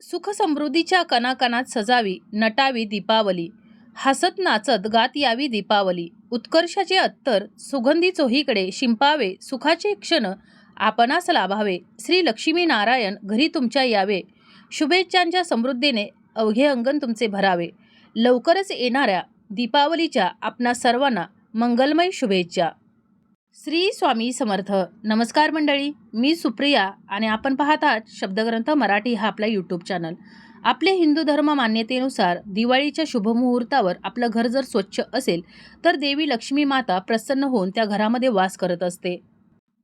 सुख समृद्धीच्या कणाकणात सजावी नटावी दीपावली, हसत नाचत गात यावी दीपावली, उत्कर्षाचे अत्तर सुगंधी चोहीकडे शिंपावे, सुखाचे क्षण आपणास लाभावे, श्री लक्ष्मी नारायण घरी तुमच्या यावे, शुभेच्छांच्या समृद्धीने अवघे अंगण तुमचे भरावे, लवकरच येणाऱ्या दीपावलीच्या आपणा सर्वांना मंगलमय शुभेच्छा. श्री स्वामी समर्थ. नमस्कार मंडळी, मी सुप्रिया आणि आपण पाहत आहात शब्दग्रंथ मराठी हा आपला यूट्यूब चॅनल. आपले हिंदू धर्म मान्यतेनुसार दिवाळीच्या शुभमुहूर्तावर आपलं घर जर स्वच्छ असेल तर देवी लक्ष्मी माता प्रसन्न होऊन त्या घरामध्ये वास करत असते.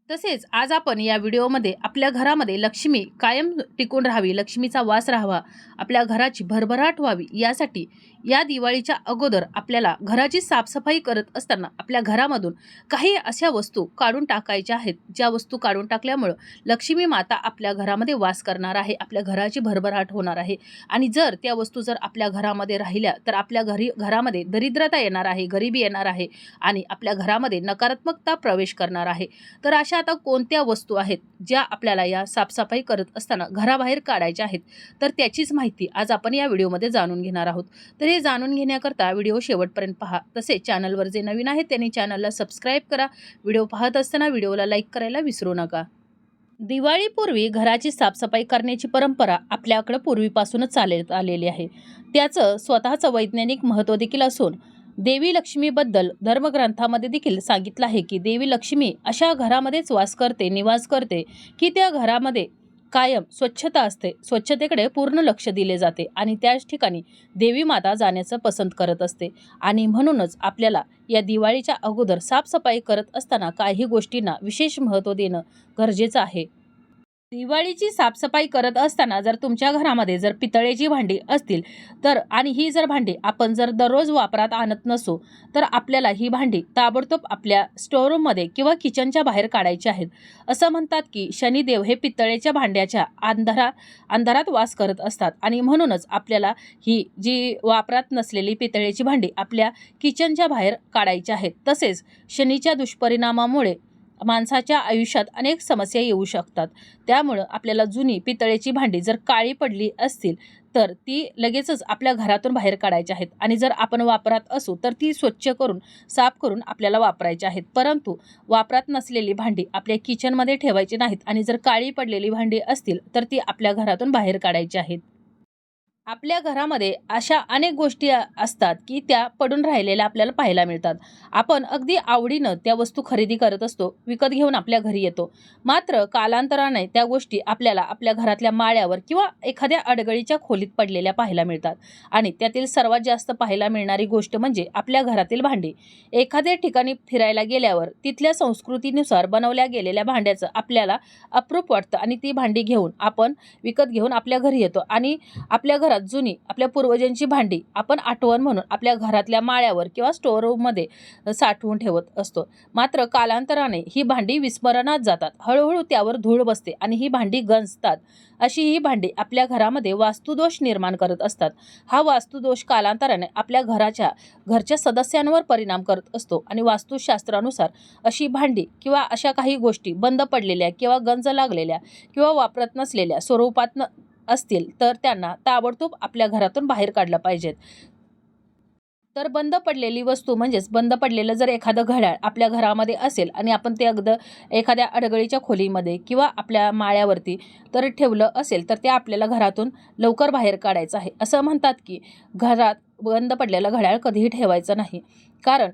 तसेच आज आपण या व्हिडिओमध्ये आपल्या घरामध्ये लक्ष्मी कायम टिकून राहावी, लक्ष्मीचा वास राहावा, आपल्या घराची भरभराट व्हावी यासाठी या दिवाळीच्या अगोदर आपल्याला घराची साफसफाई करत असताना आपल्या घरामधून काही अशा वस्तू काढून टाकायच्या आहेत, ज्या वस्तू काढून टाकल्यामुळं लक्ष्मी माता आपल्या घरामध्ये वास करणार आहे, आपल्या घराची भरभराट होणार आहे. आणि जर त्या वस्तू जर आपल्या घरामध्ये राहिल्या तर आपल्या घरामध्ये दरिद्रता येणार आहे, गरिबी येणार आहे आणि आपल्या घरामध्ये नकारात्मकता प्रवेश करणार आहे. तर अशा आता कोणत्या वस्तू आहेत ज्या आपल्याला या साफसफाई करत असताना घराबाहेर काढायच्या आहेत, तर त्याचीच माहिती आज आपण या व्हिडिओमध्ये जाणून घेणार आहोत. तर हे जाणून घेण्याकरता व्हिडिओ शेवटपर्यंत पहा. तसेच चॅनलवर जे नवीन आहेत त्यांनी चॅनलला सबस्क्राईब करा. व्हिडिओ पाहत असताना व्हिडिओला लाईक करायला विसरू नका. दिवाळीपूर्वी घराची साफसफाई करण्याची परंपरा आपल्याकडे पूर्वीपासूनच चालत आलेली आहे. त्याचं स्वतःचं वैज्ञानिक महत्त्व देखील असून देवी लक्ष्मीबद्दल धर्मग्रंथामध्ये देखील सांगितलं आहे की देवी लक्ष्मी अशा घरामध्येच वास करते, निवास करते की त्या घरामध्ये कायम स्वच्छता असते, स्वच्छतेकडे पूर्ण लक्ष दिले जाते आणि त्याच ठिकाणी देवी माता जाण्याचं पसंत करत असते. आणि म्हणूनच आपल्याला या दिवाळीच्या अगोदर साफसफाई करत असताना काही गोष्टींना विशेष महत्त्व देणं गरजेचं आहे. दिवाळीची साफसफाई करत असताना जर तुमच्या घरामध्ये जर पितळेची भांडी असतील तर आणि ही जर भांडी आपण जर दररोज वापरात आणत नसू तर आपल्याला ही भांडी ताबडतोब आपल्या स्टोअरूममध्ये किंवा किचनच्या बाहेर काढायची आहेत. असं म्हणतात की शनिदेव हे पितळेच्या भांड्याच्या अंधारात वास करत असतात आणि म्हणूनच आपल्याला ही जी वापरात नसलेली पितळेची भांडी आपल्या किचनच्या बाहेर काढायची आहेत. तसेच शनीच्या दुष्परिणामामुळे माणसाच्या आयुष्यात अनेक समस्या येऊ शकतात. त्यामुळं आपल्याला जुनी पितळेची भांडी जर काळी पडली असतील तर ती लगेचच आपल्या घरातून बाहेर काढायची आहेत आणि जर आपण वापरात असू तर ती स्वच्छ करून साफ करून आपल्याला वापरायची आहेत. परंतु वापरात नसलेली भांडी आपल्या किचनमध्ये ठेवायची नाहीत आणि जर काळी पडलेली भांडी असतील तर ती आपल्या घरातून बाहेर काढायची आहेत. आपल्या घरामध्ये अशा अनेक गोष्टी असतात की त्या पडून राहिलेल्या आपल्याला पाहायला मिळतात. आपण अगदी आवडीनं त्या वस्तू खरेदी करत असतो, विकत घेऊन आपल्या घरी येतो. मात्र कालांतराने त्या गोष्टी आपल्याला आपल्या घरातल्या माळ्यावर किंवा एखाद्या अडगळीच्या खोलीत पडलेल्या पाहायला मिळतात. आणि त्यातील सर्वात जास्त पाहायला मिळणारी गोष्ट म्हणजे आपल्या घरातील भांडी. एखाद्या ठिकाणी फिरायला गेल्यावर तिथल्या संस्कृतीनुसार बनवल्या गेलेल्या भांड्याचं आपल्याला अप्रूप वाटतं आणि ती भांडी घेऊन आपण विकत घेऊन आपल्या घरी येतो आणि आपल्या घरात जुनी आपल्या पूर्वजांची भांडी आपण आठवण म्हणून आपल्या घरातल्या माळ्यावर किंवा स्टोअर रूममध्ये साठवून ठेवत असतो. मात्र कालांतराने ही भांडी विस्मरणात जातात, हळूहळू त्यावर धूळ बसते आणि ही भांडी गंजतात. अशी ही भांडी आपल्या घरामध्ये वास्तुदोष निर्माण करत असतात. हा वास्तुदोष कालांतराने आपल्या घरच्या सदस्यांवर परिणाम करत असतो आणि वास्तुशास्त्रानुसार अशी भांडी किंवा अशा काही गोष्टी बंद पडलेल्या किंवा गंज लागलेल्या किंवा वापरत नसलेल्या स्वरूपात असतील तर त्यांना ताबडतोब आपल्या घरातून बाहेर काढलं पाहिजेत. तर बंद पडलेली वस्तू म्हणजेच बंद पडलेलं जर एखादं घड्याळ आपल्या घरामध्ये असेल आणि आपण ते अगदी एखाद्या अडगळीच्या खोलीमध्ये किंवा आपल्या माळ्यावरती तर ठेवलं असेल तर ते आपल्याला घरातून लवकर बाहेर काढायचं आहे. असं म्हणतात की घरात बंद पडलेलं घड्याळ कधीही ठेवायचं नाही, कारण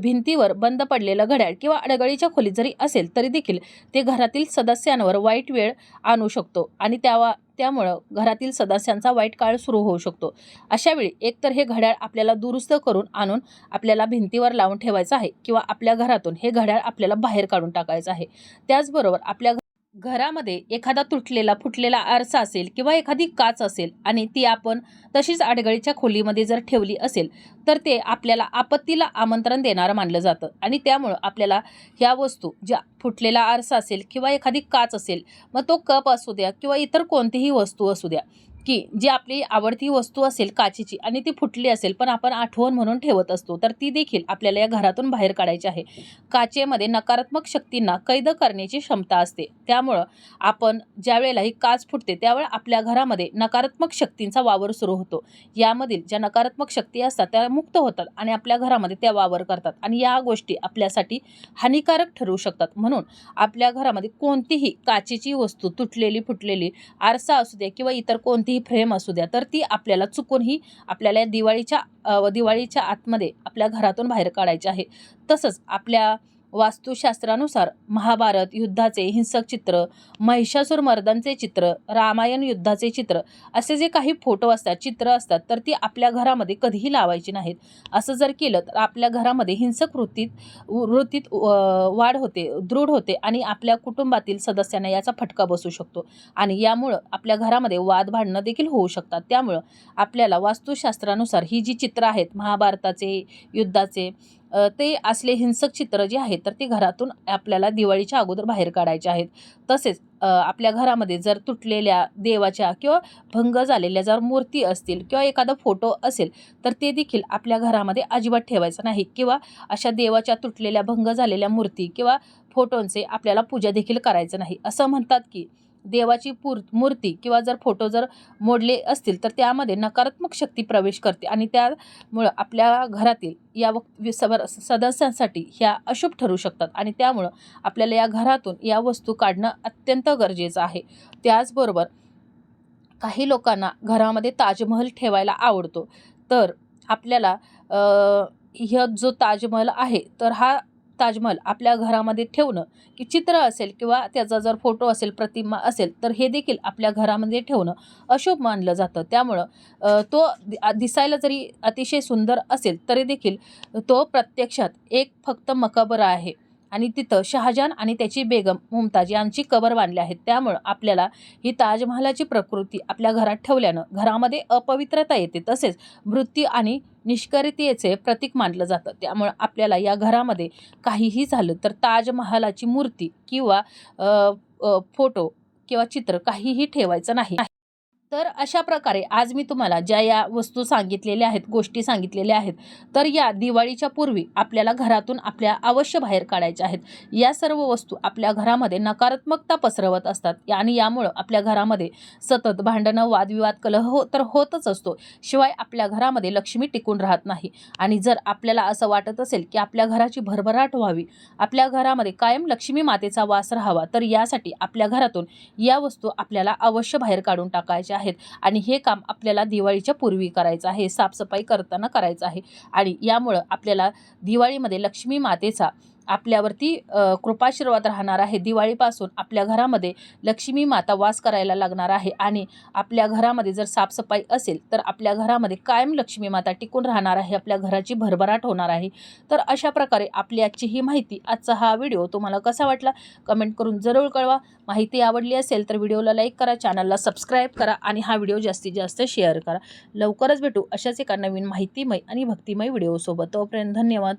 भिंतीवर बंद पडलेलं घड्याळ किंवा अडगळीच्या खोलीत जरी असेल तरी देखील ते घरातील सदस्यांवर वाईट वेळ आणू शकतो आणि त्यामुळं घरातील सदस्यांचा वाईट काळ सुरू होऊ शकतो. अशावेळी एकतर हे घड्याळ आपल्याला दुरुस्त करून आणून आपल्याला भिंतीवर लावून ठेवायचं आहे किंवा आपल्या घरातून हे घड्याळ आपल्याला बाहेर काढून टाकायचं आहे. त्याचबरोबर आपल्या घरामध्ये एखादा तुटलेला फुटलेला आरसा असेल किंवा एखादी काच असेल आणि ती आपण तशीच अडगळीच्या खोलीमध्ये जर ठेवली असेल तर ते आपल्याला आपत्तीला आमंत्रण देणारं मानलं जातं आणि त्यामुळं आपल्याला ह्या वस्तू ज्या फुटलेला आरसा असेल किंवा एखादी काच असेल, मग तो कप असू द्या किंवा इतर कोणतीही वस्तू असू द्या, की जी आपली आवडती वस्तू असेल काचेची आणि ती फुटली असेल पण आपण आठवण म्हणून ठेवत असतो, तर ती देखील आपल्याला या घरातून बाहेर काढायची आहे. काचेमध्ये नकारात्मक शक्तींना कैद करण्याची क्षमता असते. त्यामुळं आपण ज्यावेळेला ही काच फुटते त्यावेळेला आपल्या घरामध्ये नकारात्मक शक्तींचा वावर सुरू होतो. यामधील ज्या नकारात्मक शक्ती असतात त्या मुक्त होतात आणि आपल्या घरामध्ये त्या वावर करतात आणि या गोष्टी आपल्यासाठी हानिकारक ठरू शकतात. म्हणून आपल्या घरामध्ये कोणतीही काचेची वस्तू तुटलेली फुटलेली आरसा असू द्या किंवा इतर कोणतीही फ्रेम असू द्या, तर ती आपल्याला चुकूनही आपल्याला दिवाळीच्या आतमध्ये आपल्या घरातून बाहेर काढायची आहे. तसंच आपल्या वास्तुशास्त्रानुसार महाभारत युद्धाचे हिंसक चित्र, महिषासूर मर्दांचे चित्र, रामायण युद्धाचे चित्र असे जे काही फोटो असतात, चित्र असतात, तर ती आपल्या घरामध्ये कधीही लावायची नाहीत. असं जर केलं तर आपल्या घरामध्ये हिंसक वृत्तीत वाढ होते, दृढ होते आणि आपल्या कुटुंबातील सदस्यांना याचा फटका बसू शकतो आणि यामुळं आपल्या घरामध्ये वाद भांडणं देखील होऊ शकतात. त्यामुळं आपल्याला वास्तुशास्त्रानुसार ही जी चित्र आहेत महाभारताचे, युद्धाचे ते असले हिंसक चित्र जे आहेत तर ते घरातून आपल्याला दिवाळीच्या अगोदर बाहेर काढायचे आहेत. तसेच आपल्या घरामध्ये जर तुटलेल्या देवाच्या किंवा भंग झालेल्या जर मूर्ती असतील किंवा एखादा फोटो असेल तर ते देखील आपल्या घरामध्ये अजिबात ठेवायचं नाही किंवा अशा देवाच्या तुटलेल्या भंग झालेल्या मूर्ती किंवा फोटोंचे आपल्याला पूजा देखील करायचं नाही. असं म्हणतात की देवाची मूर्ती किंवा जर फोटो जर मोडले असतील तर त्यामध्ये नकारात्मक शक्ती प्रवेश करते आणि त्यामुळं आपल्या घरातील या सदस्यांसाठी ह्या अशुभ ठरू शकतात आणि त्यामुळं आपल्याला या घरातून या वस्तू काढणं अत्यंत गरजेचं आहे. त्याचबरोबर काही लोकांना घरामध्ये ताजमहल ठेवायला आवडतो, तर आपल्याला जो ताजमहल आहे तर हा ताजमहल आपल्या घरामध्ये ठेवणं की चित्र असेल किंवा त्याचा जर फोटो असेल, प्रतिमा असेल, तर हे देखील आपल्या घरामध्ये ठेवणं अशुभ मानलं जातं. त्यामुळं तो दिसायला जरी अतिशय सुंदर असेल तरी देखील तो प्रत्यक्षात एक फक्त मकबरा आहे आणि तिथं शहाजहान आणि त्याची बेगम मुमताज यांची कबर बांधली आहे. त्यामुळं आपल्याला ही ताजमहालाची प्रकृती आपल्या घरात ठेवल्यानं घरामध्ये अपवित्रता येते, तसेच मृत्यू आणि निष्क्रियतेचे प्रतीक मानलं जातं. त्यामुळं आपल्याला या घरामध्ये काहीही झालं तर ताजमहालाची मूर्ती किंवा फोटो किंवा चित्र काहीही ठेवायचं नाही. तर अशा प्रकारे आज मी तुम्हाला ज्या या वस्तू सांगितलेल्या आहेत, गोष्टी सांगितलेल्या आहेत, तर या दिवाळीच्या पूर्वी आपल्याला घरातून आपल्या अवश्य बाहेर काढायच्या आहेत. या सर्व वस्तू आपल्या घरामध्ये नकारात्मकता पसरवत असतात आणि यामुळं आपल्या घरामध्ये सतत भांडणं, वादविवाद, कलह तर होतच असतो. शिवाय आपल्या घरामध्ये लक्ष्मी टिकून राहत नाही आणि जर आपल्याला असं वाटत असेल की आपल्या घराची भरभराट व्हावी, आपल्या घरामध्ये कायम लक्ष्मी मातेचा वास राहावा, तर यासाठी आपल्या घरातून या वस्तू आपल्याला अवश्य बाहेर काढून टाकायच्या आहेत आणि हे काम आपल्याला दिवाळीच्या पूर्वी करायचं आहे, साफसफाई करताना करायचं आहे आणि यामुळं आपल्याला दिवाळीमध्ये लक्ष्मी मातेचा आपल्यावरती कृपाशीर्वाद राहणार आहे. दिवाळीपासून आपल्या घरामध्ये लक्ष्मी माता वास करायला लागणार आहे आणि आपल्या घरामध्ये जर साफसफाई असेल तर आपल्या घरामध्ये कायम लक्ष्मी माता टिकून राहणार आहे, आपल्या घराची भरभराट होणार आहे. तर अशा प्रकारे आपली आजची ही माहिती, आजचा हा व्हिडिओ तुम्हाला कसा वाटला कमेंट करून जरूर कळवा. माहिती आवडली असेल तर व्हिडिओला लाईक करा, चॅनलला सबस्क्राईब करा आणि हा व्हिडिओ जास्तीत जास्त शेअर करा. लवकरच भेटू अशाच एका नवीन माहितीमय आणि भक्तिमय व्हिडिओसोबत. तोपर्यंत धन्यवाद.